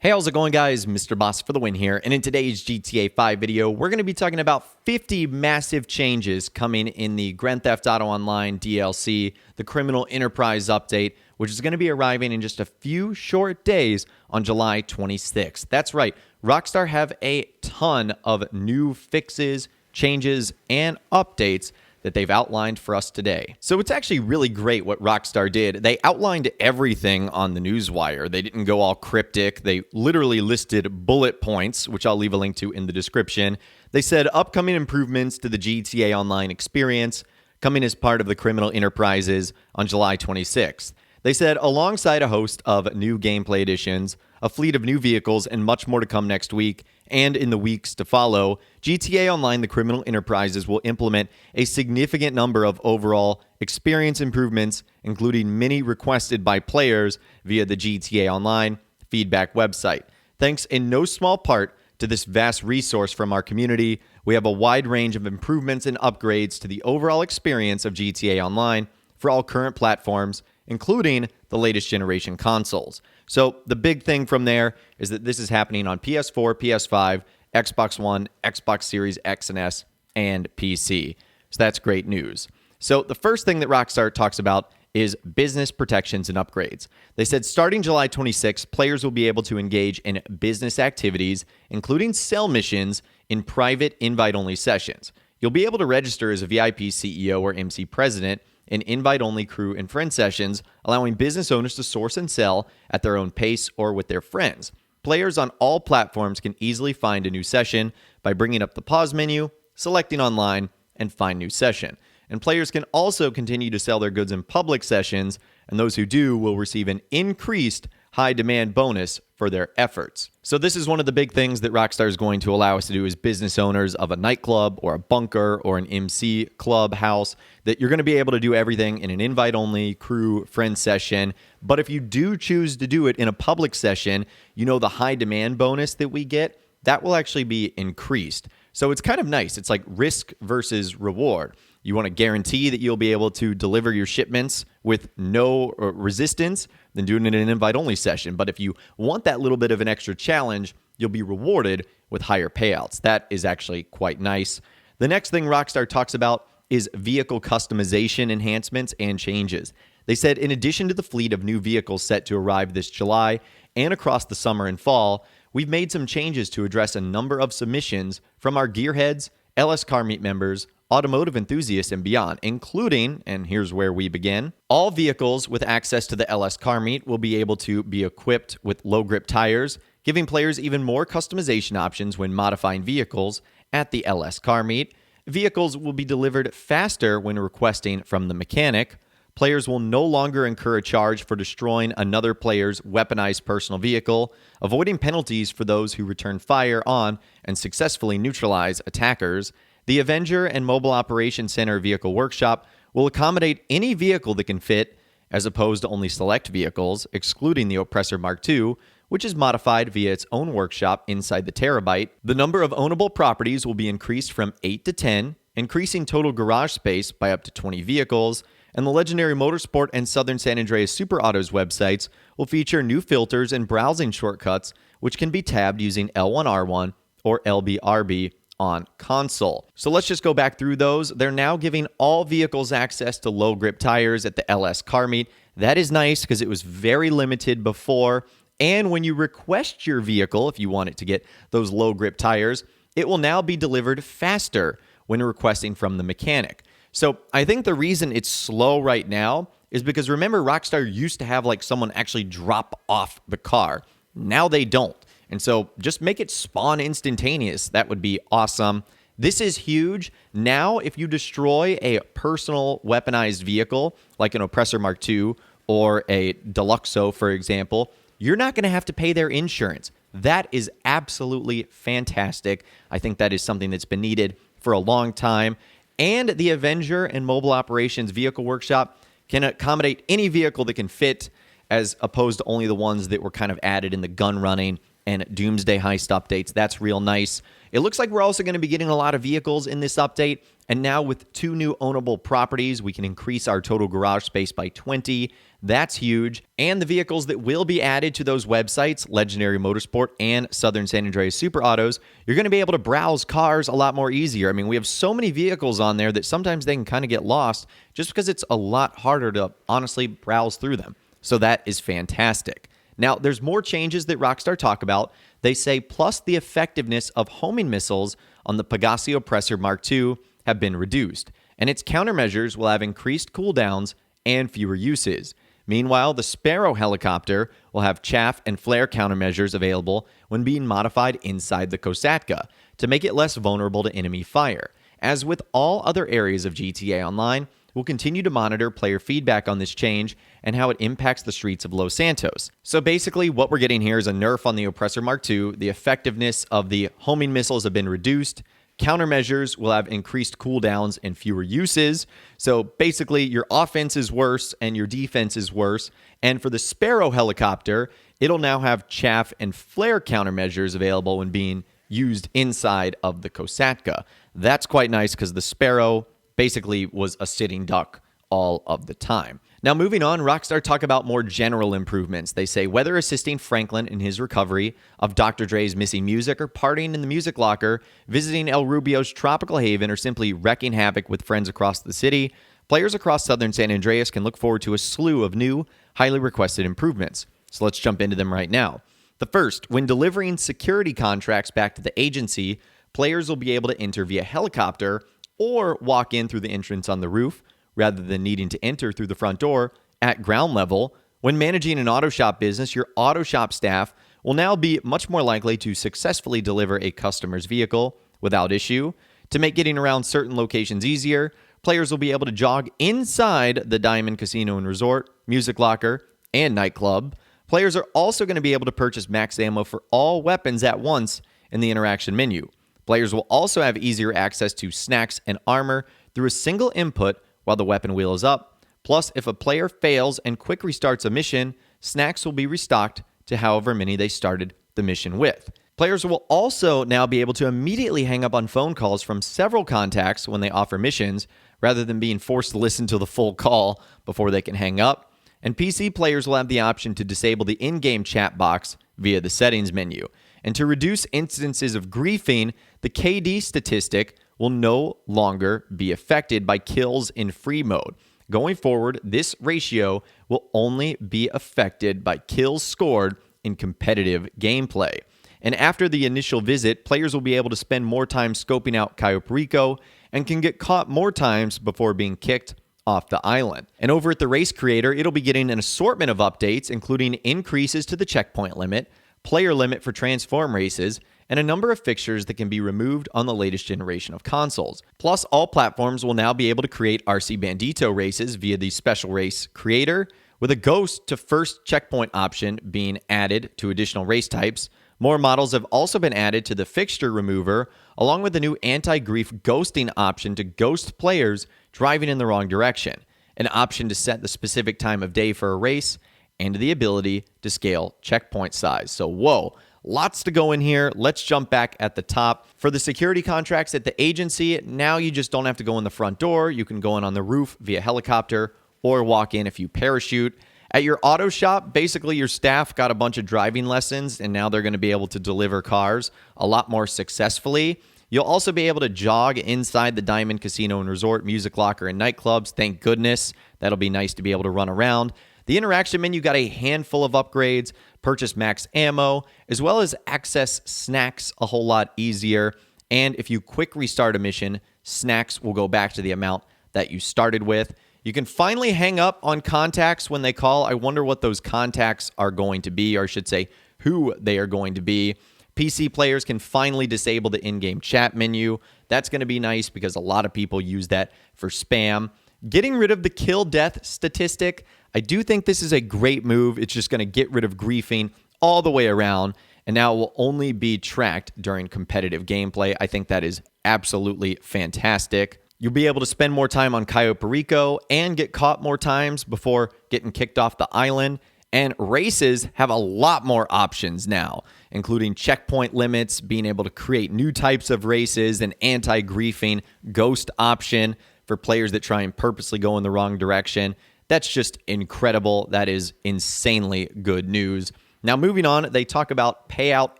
Hey, how's it going, guys? Mr. Boss for the win here, and in today's GTA 5 video, we're going to be talking about 50 massive changes coming in the Grand Theft Auto Online DLC, the Criminal Enterprise update, which is going to be arriving in just a few short days on July 26th. That's right, Rockstar have a ton of new fixes, changes, and updates that they've outlined for us today. So it's actually really great what Rockstar did. They outlined everything on the newswire. They didn't go all cryptic. They literally listed bullet points, which I'll leave a link to in the description. They said upcoming improvements to the GTA Online experience coming as part of the Criminal Enterprises on July 26th. They said alongside a host of new gameplay additions, a fleet of new vehicles, and much more to come next week and in the weeks to follow, GTA Online, the Criminal Enterprises, will implement a significant number of overall experience improvements, including many requested by players via the GTA Online feedback website. Thanks in no small part to this vast resource from our community, we have a wide range of improvements and upgrades to the overall experience of GTA Online for all current platforms, including the latest generation consoles. So the big thing from there is that this is happening on PS4, PS5, Xbox One, Xbox Series X and S, and PC. So that's great news. So the first thing that Rockstar talks about is business protections and upgrades. They said starting July 26, players will be able to engage in business activities, including sell missions in private invite-only sessions. You'll be able to register as a VIP CEO or MC president in invite-only crew and friend sessions, allowing business owners to source and sell at their own pace or with their friends. Players on all platforms can easily find a new session by bringing up the pause menu, selecting online, and find new session. And players can also continue to sell their goods in public sessions, and those who do will receive an increased high-demand bonus for their efforts. So this is one of the big things that Rockstar is going to allow us to do as business owners of a nightclub or a bunker or an MC clubhouse, that you're going to be able to do everything in an invite-only crew friend session. But if you do choose to do it in a public session, you know the high-demand bonus that we get, that will actually be increased. So it's kind of nice. It's like risk versus reward. You want to guarantee that you'll be able to deliver your shipments with no resistance, then doing it in an invite-only session. But if you want that little bit of an extra challenge, you'll be rewarded with higher payouts. That is actually quite nice. The next thing Rockstar talks about is vehicle customization enhancements and changes. They said in addition to the fleet of new vehicles set to arrive this July and across the summer and fall, we've made some changes to address a number of submissions from our gearheads, LS Car Meet members, automotive enthusiasts, and beyond, including, and here's where we begin, all vehicles with access to the LS Car Meet will be able to be equipped with low-grip tires, giving players even more customization options when modifying vehicles at the LS Car Meet. Vehicles will be delivered faster when requesting from the mechanic. Players will no longer incur a charge for destroying another player's weaponized personal vehicle, avoiding penalties for those who return fire on and successfully neutralize attackers. The Avenger and Mobile Operations Center Vehicle Workshop will accommodate any vehicle that can fit, as opposed to only select vehicles, excluding the Oppressor Mark II, which is modified via its own workshop inside the Terabyte. The number of ownable properties will be increased from 8 to 10, increasing total garage space by up to 20 vehicles, and the Legendary Motorsport and Southern San Andreas Super Autos websites will feature new filters and browsing shortcuts, which can be tabbed using L1R1 or LBRB on console. So let's just go back through those. They're now giving all vehicles access to low grip tires at the LS Car Meet. That is nice because it was very limited before. And when you request your vehicle, if you want it to get those low grip tires, it will now be delivered faster when requesting from the mechanic. So I think the reason it's slow right now is because, remember, Rockstar used to have like someone actually drop off the car. Now they don't. And so just make it spawn instantaneous. That would be awesome. This is huge. Now, if you destroy a personal weaponized vehicle, like an Oppressor Mark II or a Deluxo, for example, you're not going to have to pay their insurance. That is absolutely fantastic. I think that is something that's been needed for a long time. And the Avenger and Mobile Operations Vehicle Workshop can accommodate any vehicle that can fit, as opposed to only the ones that were kind of added in the gun running and Doomsday Heist updates. That's real nice. It looks like we're also going to be getting a lot of vehicles in this update And now with 2 new ownable properties, we can increase our total garage space by 20. That's huge. And the vehicles that will be added to those websites, Legendary Motorsport and Southern San Andreas Super Autos, you're going to be able to browse cars a lot more easier. I mean, we have so many vehicles on there that sometimes they can kind of get lost just because it's a lot harder to honestly browse through them. So that is fantastic. Now, there's more changes that Rockstar talk about. They say, plus the effectiveness of homing missiles on the Pegasus Oppressor Mark II have been reduced, and its countermeasures will have increased cooldowns and fewer uses. Meanwhile, the Sparrow helicopter will have chaff and flare countermeasures available when being modified inside the Kosatka to make it less vulnerable to enemy fire. As with all other areas of GTA Online, we'll continue to monitor player feedback on this change and how it impacts the streets of Los Santos. So basically, what we're getting here is a nerf on the Oppressor Mark II. The effectiveness of the homing missiles have been reduced. Countermeasures will have increased cooldowns and fewer uses. So basically, your offense is worse and your defense is worse. And for the Sparrow helicopter, it'll now have chaff and flare countermeasures available when being used inside of the Kosatka. That's quite nice because the Sparrow basically was a sitting duck all of the time. Now, moving on, Rockstar talk about more general improvements. They say whether assisting Franklin in his recovery of Dr. Dre's missing music or partying in the music locker, visiting El Rubio's tropical haven, or simply wrecking havoc with friends across the city, players across Southern San Andreas can look forward to a slew of new, highly requested improvements. So let's jump into them right now. The first, when delivering security contracts back to the agency, players will be able to enter via helicopter or walk in through the entrance on the roof, rather than needing to enter through the front door at ground level. When managing an auto shop business, your auto shop staff will now be much more likely to successfully deliver a customer's vehicle without issue. To make getting around certain locations easier, players will be able to jog inside the Diamond Casino and Resort, Music Locker, and Nightclub. Players are also going to be able to purchase max ammo for all weapons at once in the interaction menu. Players will also have easier access to snacks and armor through a single input while the weapon wheel is up. Plus, if a player fails and quick restarts a mission, snacks will be restocked to however many they started the mission with. Players will also now be able to immediately hang up on phone calls from several contacts when they offer missions, rather than being forced to listen to the full call before they can hang up. And PC players will have the option to disable the in-game chat box via the settings menu. And to reduce instances of griefing, the KD statistic will no longer be affected by kills in free mode. Going forward, this ratio will only be affected by kills scored in competitive gameplay. And after the initial visit, players will be able to spend more time scoping out Cayo Perico and can get caught more times before being kicked off the island. And over at the Race Creator, it'll be getting an assortment of updates, including increases to the checkpoint limit, player limit for transform races, and a number of fixtures that can be removed on the latest generation of consoles. Plus, all platforms will now be able to create RC Bandito races via the Special Race Creator, with a ghost to first checkpoint option being added to additional race types. More models have also been added to the fixture remover, along with the new anti-grief ghosting option to ghost players driving in the wrong direction, an option to set the specific time of day for a race, and the ability to scale checkpoint size. So, whoa, lots to go in here. Let's jump back at the top. For the security contracts at the agency, now you just don't have to go in the front door. You can go in on the roof via helicopter or walk in if you parachute. At your auto shop, basically your staff got a bunch of driving lessons, and now they're going to be able to deliver cars a lot more successfully. You'll also be able to jog inside the Diamond Casino and Resort, Music Locker, and nightclubs. Thank goodness. That'll be nice to be able to run around. The interaction menu got a handful of upgrades, purchase max ammo, as well as access snacks a whole lot easier. And if you quick restart a mission, snacks will go back to the amount that you started with. You can finally hang up on contacts when they call. I wonder what those contacts are going to be, or I should say who they are going to be. PC players can finally disable the in-game chat menu. That's going to be nice because a lot of people use that for spam. Getting rid of the kill-death statistic, I do think this is a great move. It's just going to get rid of griefing all the way around, and now it will only be tracked during competitive gameplay. I think that is absolutely fantastic. You'll be able to spend more time on Cayo Perico and get caught more times before getting kicked off the island. And races have a lot more options now, including checkpoint limits, being able to create new types of races, an anti-griefing ghost option for players that try and purposely go in the wrong direction. That's just incredible. That is insanely good news. Now, moving on, they talk about payout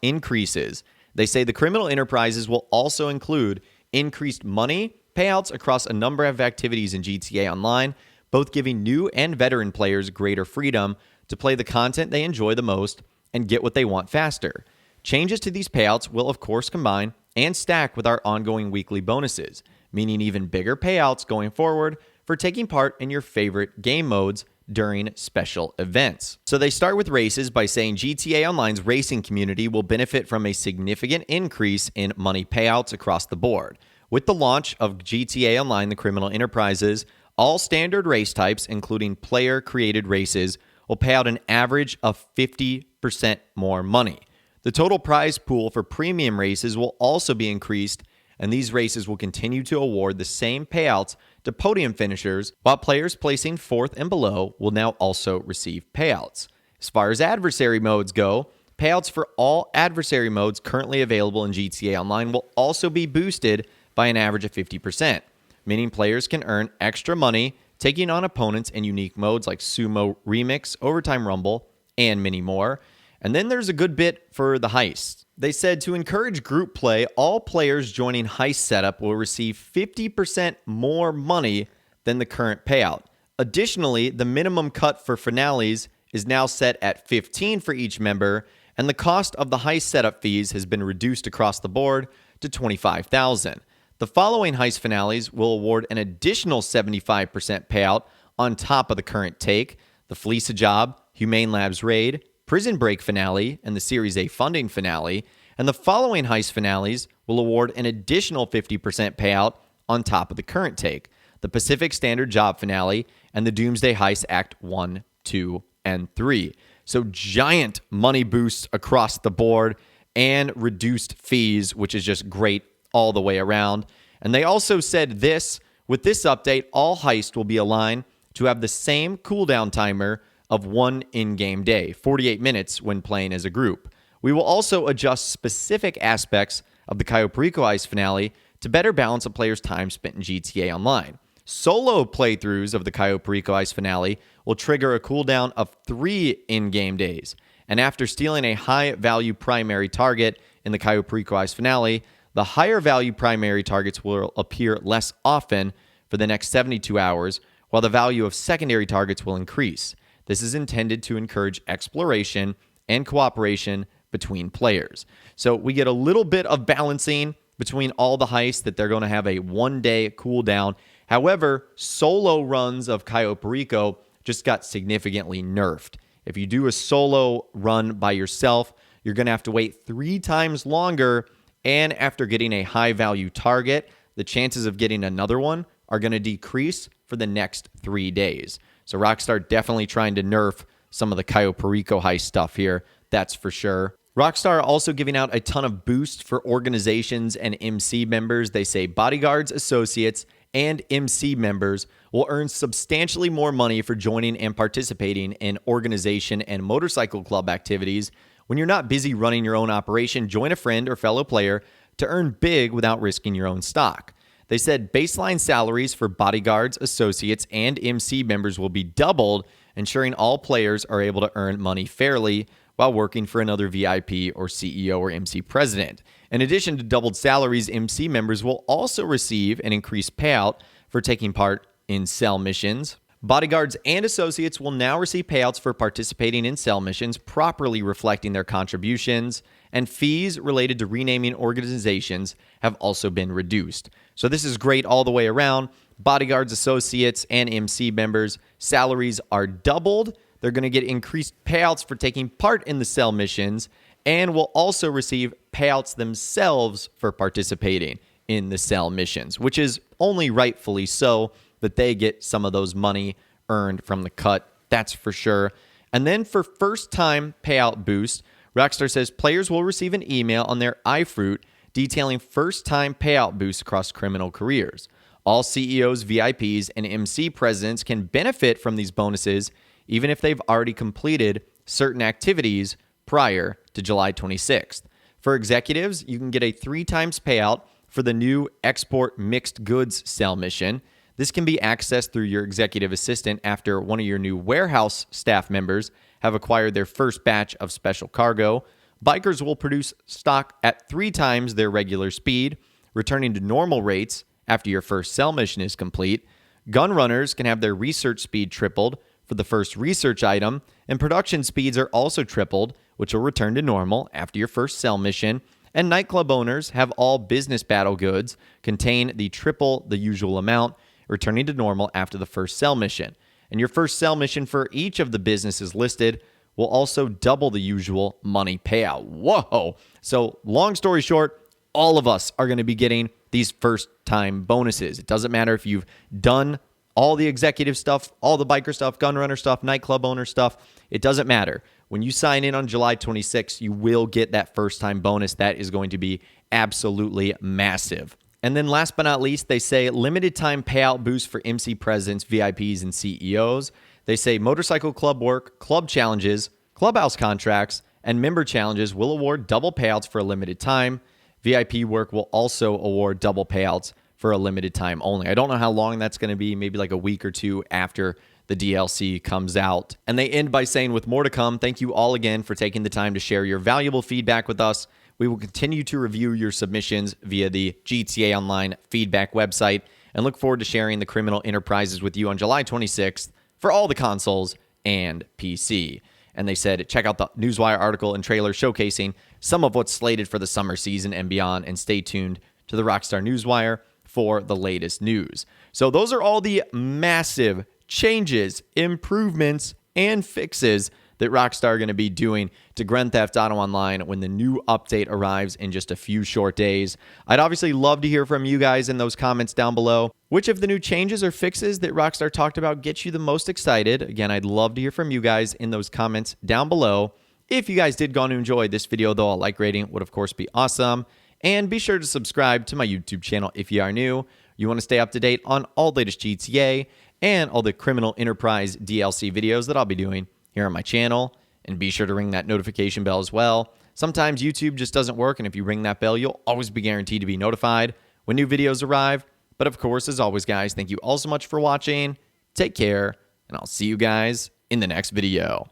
increases. They say the criminal enterprises will also include increased money payouts across a number of activities in GTA Online, both giving new and veteran players greater freedom to play the content they enjoy the most and get what they want faster. Changes to these payouts will, of course, combine and stack with our ongoing weekly bonuses, meaning even bigger payouts going forward for taking part in your favorite game modes during special events. So they start with races by saying GTA Online's racing community will benefit from a significant increase in money payouts across the board. With the launch of GTA Online, the criminal enterprises, all standard race types, including player-created races, will pay out an average of 50% more money. The total prize pool for premium races will also be increased, and these races will continue to award the same payouts to podium finishers, while players placing 4th and below will now also receive payouts. As far as adversary modes go, payouts for all adversary modes currently available in GTA Online will also be boosted by an average of 50%, meaning players can earn extra money taking on opponents in unique modes like Sumo Remix, Overtime Rumble, and many more. And then there's a good bit for the heist. They said to encourage group play, all players joining heist setup will receive 50% more money than the current payout. Additionally, the minimum cut for finales is now set at 15 for each member, and the cost of the heist setup fees has been reduced across the board to $25,000. The following heist finales will award an additional 75% payout on top of the current take: the Fleece Job, Humane Labs Raid, Prison Break finale, and the Series A funding finale. And the following heist finales will award an additional 50% payout on top of the current take: the Pacific Standard Job finale and the Doomsday Heist Act 1, 2, and 3. So giant money boosts across the board and reduced fees, which is just great all the way around. And they also said this: with this update, all heists will be aligned to have the same cooldown timer of one in-game day, 48 minutes when playing as a group. We will also adjust specific aspects of the Cayo Perico heist finale to better balance a player's time spent in GTA Online. Solo playthroughs of the Cayo Perico heist finale will trigger a cooldown of 3 in-game days. And after stealing a high-value primary target in the Cayo Perico heist finale, the higher-value primary targets will appear less often for the next 72 hours, while the value of secondary targets will increase. This is intended to encourage exploration and cooperation between players. So we get a little bit of balancing between all the heists that they're going to have a one-day cooldown. However, solo runs of Cayo Perico just got significantly nerfed. If you do a solo run by yourself, you're going to have to wait 3 times longer, and after getting a high-value target, the chances of getting another one are going to decrease for the next 3 days. So Rockstar definitely trying to nerf some of the Cayo Perico heist stuff here, that's for sure. Rockstar also giving out a ton of boosts for organizations and MC members. They say bodyguards, associates, and MC members will earn substantially more money for joining and participating in organization and motorcycle club activities. When you're not busy running your own operation, join a friend or fellow player to earn big without risking your own stock. They said baseline salaries for bodyguards, associates, and MC members will be doubled, ensuring all players are able to earn money fairly while working for another VIP or CEO or MC president. In addition to doubled salaries, MC members will also receive an increased payout for taking part in cell missions. Bodyguards and associates will now receive payouts for participating in cell missions, properly reflecting their contributions, and fees related to renaming organizations have also been reduced. So this is great all the way around. Bodyguards, associates, and MC members' salaries are doubled. They're going to get increased payouts for taking part in the cell missions, and will also receive payouts themselves for participating in the cell missions, which is only rightfully so that they get some of those money earned from the cut. That's for sure. And then for first-time payout boost, Rockstar says players will receive an email on their iFruit detailing first-time payout boosts across criminal careers. All CEOs, VIPs, and MC presidents can benefit from these bonuses even if they've already completed certain activities prior to July 26th. For executives, you can get a 3 times payout for the new export mixed goods sell mission. This can be accessed through your executive assistant after one of your new warehouse staff members have acquired their first batch of special cargo. Bikers will produce stock at 3 times their regular speed, returning to normal rates after your first sell mission is complete. Gun runners can have their research speed tripled for the first research item, and production speeds are also tripled, which will return to normal after your first sell mission. And nightclub owners have all business battle goods contain the triple the usual amount, returning to normal after the first sell mission. And your first sell mission for each of the businesses listed will also double the usual money payout. Whoa! So long story short, all of us are going to be getting these first time bonuses. It doesn't matter if you've done all the executive stuff, all the biker stuff, gun runner stuff, nightclub owner stuff. It doesn't matter. When you sign in on July 26th, you will get that first time bonus. That is going to be absolutely massive. And then last but not least, they say limited time payout boost for MC presidents, VIPs, and CEOs. They say motorcycle club work, club challenges, clubhouse contracts, and member challenges will award double payouts for a limited time. VIP work will also award double payouts for a limited time only. I don't know how long that's going to be, maybe like a week or two after the DLC comes out. And they end by saying, with more to come, thank you all again for taking the time to share your valuable feedback with us. We will continue to review your submissions via the GTA Online feedback website and look forward to sharing the criminal enterprises with you on July 26th for all the consoles and PC. And they said, check out the Newswire article and trailer showcasing some of what's slated for the summer season and beyond, and stay tuned to the Rockstar Newswire for the latest news. So those are all the massive changes, improvements, and fixes that Rockstar are going to be doing to Grand Theft Auto Online when the new update arrives in just a few short days. I'd obviously love to hear from you guys in those comments down below. Which of the new changes or fixes that Rockstar talked about gets you the most excited? Again, I'd love to hear from you guys in those comments down below. If you guys did go on to enjoy this video, though, a like rating would of course be awesome. And be sure to subscribe to my YouTube channel if you are new. You want to stay up to date on all the latest GTA and all the Criminal Enterprise DLC videos that I'll be doing here on my channel. And be sure to ring that notification bell as well. Sometimes YouTube just doesn't work, and if you ring that bell, you'll always be guaranteed to be notified when new videos arrive. But of course, as always, guys, thank you all so much for watching. Take care, and I'll see you guys in the next video.